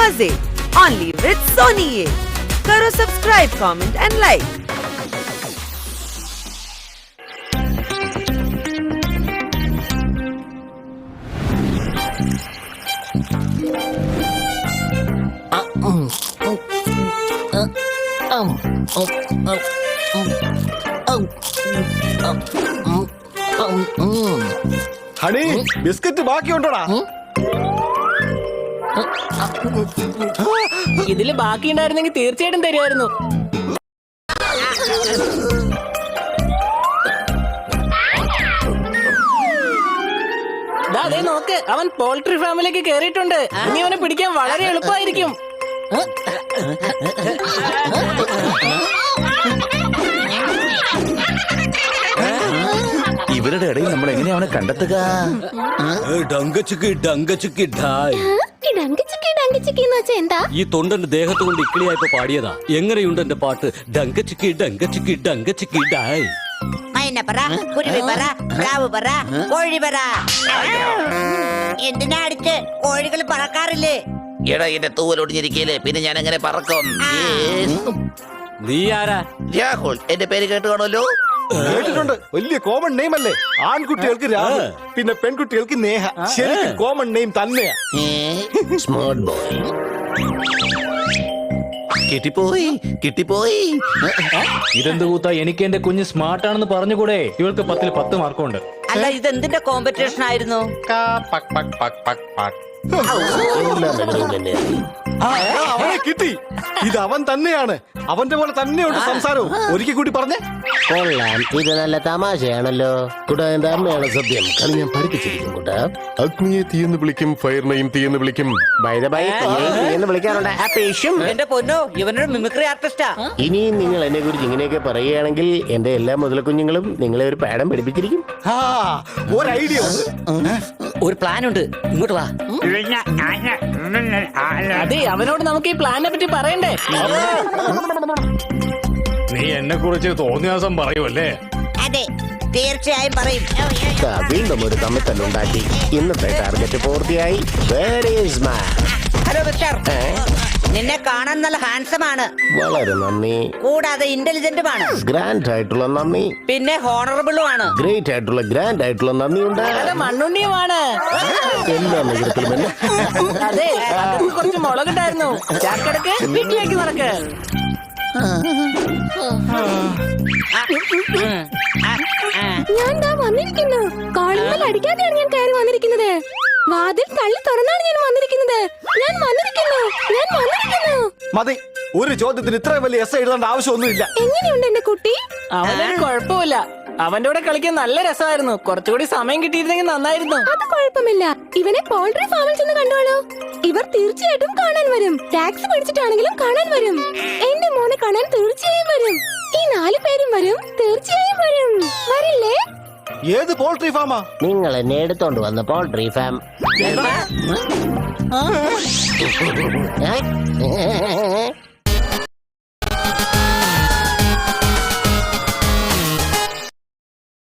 मजे only with Sony A. करो subscribe, comment and like. Honey biscuit ബാക്കിയുണ്ടോടാ? ഇതില് ബാക്കി ഉണ്ടായിരുന്നെങ്കിൽ തീർച്ചയായിട്ടും തരുമായിരുന്നു. അതെ നോക്ക്, അവൻ പോൾട്രി ഫാമിലേക്ക് കേറിയിട്ടുണ്ട്. ഇനി അവനെ പിടിക്കാൻ വളരെ എളുപ്പമായിരിക്കും. ഇവരുടെ ഇടയിൽ നമ്മൾ എങ്ങനെയാ അവനെ കണ്ടെത്തുക? ഈ തൊണ്ടന്റെ ദേഹത്ത് കൊണ്ട് ഇക്കിളിയായപ്പോ പാടിയതാ. എങ്ങനെയുണ്ട് എന്റെ പാട്ട്? ഡങ്കച്ചിക്കി ഡങ്കച്ചിക്കി ഡങ്കച്ചിക്കി ഡായ്. എന്തിനാ അടിച്ച് കോഴികൾ പറക്കാറില്ലേ? എടാ എന്റെ തൂവലൊടിഞ്ഞിരിക്കല്ലേ, പിന്നെ ഞാൻ എങ്ങനെ പറക്കും? നീ ആരാ? രാഹുൽ, എന്റെ പേര് കേട്ട് കാണുമല്ലോ. കേട്ടിട്ടുണ്ട്. വലിയ കോമൺ നെയിം അല്ലേ? ആൺകുട്ടികൾക്ക് രാഹുൽ, പിന്നെ പെൺകുട്ടികൾക്ക് നേഹ. ശരിക്കും കോമൺ നെയിം തന്നെയാ. Smart boy. കിട്ടിപ്പോയി കിട്ടിപ്പോയി. ഇതെന്ത് കൂത്താ? എനിക്ക് എന്റെ കുഞ്ഞ് സ്മാർട്ടാണെന്ന് പറഞ്ഞുകൂടെ? ഇവൾക്ക് 10-ൽ 10 മാർക്കുണ്ട്. അല്ല, ഇതെന്തിന്റെ കോമ്പറ്റീഷൻ ആയിരുന്നു? അവനെ കിട്ടി. ഇത് അവൻ തന്നെയാണ്. അവന്റെ പോലെ തന്നെയുണ്ട് സംസാരവും. ഒരിക്കൽ കൂടി പറഞ്ഞേ. കൊള്ളാം, ഇത് നല്ല തമാശയാണല്ലോ. കുട്ടാ, എന്റെ അമ്മയാണ് സത്യം. അത് ഞാൻ പഠിപ്പിച്ചിരിക്കും കുട്ടാ. അഗ്നിയെ തീയെന്ന് വിളിക്കും, ഫയറിനെയും തീയെന്ന് വിളിക്കും. തീയെന്ന് വിളിക്കാറുണ്ട്. എന്റെ പൊന്നോ, ഇവനൊരു മിമിക്രി ആർട്ടിസ്റ്റാ. ഇനിയും നിങ്ങൾ എന്നെ കുറിച്ച് ഇങ്ങനെയൊക്കെ പറയുകയാണെങ്കിൽ എന്റെ എല്ലാ മുതല കുഞ്ഞുങ്ങളും നിങ്ങളെ ഒരു പാഠം പഠിപ്പിച്ചിരിക്കും. ഒരു ഐഡിയ ഒരു പ്ലാൻ ഉണ്ട്, ഇങ്ങോട്ട് വാ. അതെ, അവനോട് നമുക്ക് ഈ പ്ലാനെ പറ്റി പറയണ്ടേ? നീ എന്നെ കുറിച്ച് തോന്നിയാസം പറയുമല്ലേ? അതെ, തീർച്ചയായും പറയും. വീണ്ടും ഒരു തമ്മിത്തല്ലുണ്ടാക്കി. ഇന്നത്തെ ടാർഗറ്റ് പൂർത്തിയായി. ഹലോ മിസ്റ്റർ, നിന്നെ കാണാൻ നല്ല ഹാൻസം ആണ്. വളരെ നന്ദി. കൂടാതെ ഇന്റലിജന്റുമാണ്. ഗ്രാൻഡ് ആയിട്ടുള്ള നന്ദി. പിന്നെ ഹോണറബിളും ആണ്. ഗ്രേറ്റ് ആയിട്ടുള്ള ഗ്രാൻഡ് ആയിട്ടുള്ള നന്ദിയുണ്ട്. മണ്ണുണ്ണിയുമാണ്. എല്ലാ നഗരത്തിലും എന്നെ അതെ, കുറച്ച് മുളകുണ്ടായിരുന്നു. ചാക്കെടുക്ക്, വീട്ടിലേക്ക് നടക്ക്. ഞാൻ ദാ വന്നിരിക്കുന്നു. കോളിന്മേൽ അടിക്കാതെയാണ് ഞാൻ കയറി വന്നിരിക്കുന്നത്. വാതിൽ തള്ളി തുറന്നാണ് ഞാൻ വന്നിരിക്കുന്നത്. ഞാൻ വന്നിരിക്കുന്നു. മതി. ഒരു ചോദ്യത്തിന് ഇത്രയും വലിയ എസ് എഴുതേണ്ട ആവശ്യമൊന്നുമില്ല. എങ്ങനെയുണ്ട് എന്റെ കുട്ടി? അവനൊരു കുഴപ്പമില്ല. അവന്റെ കൂടെ കളിക്കാൻ നല്ല രസമായിരുന്നു. കുറച്ചുകൂടി സമയം കിട്ടിയിരുന്നെങ്കിൽ നന്നായിരുന്നു. അത് കുഴപ്പമില്ല. ഇവനെ പോൾട്രി ഫാമിൽ ചെന്ന് കണ്ടോളൂ. ഇവർ തീർച്ചയായിട്ടും കാണാൻ വരും. ടാക്സ് പിടിച്ചിട്ടാണെങ്കിലും കാണാൻ വരും. എന്റെ മോനെ കാണാൻ തീർച്ചയായും വരും. ഈ 4 പേരും വരും. തീർച്ചയായും വരും. വരില്ലേ? ഏത് പോൾട്രി ഫാമാ? നിങ്ങൾ എന്നെ എടുത്തോണ്ട് വന്ന പോൾട്രി ഫാം.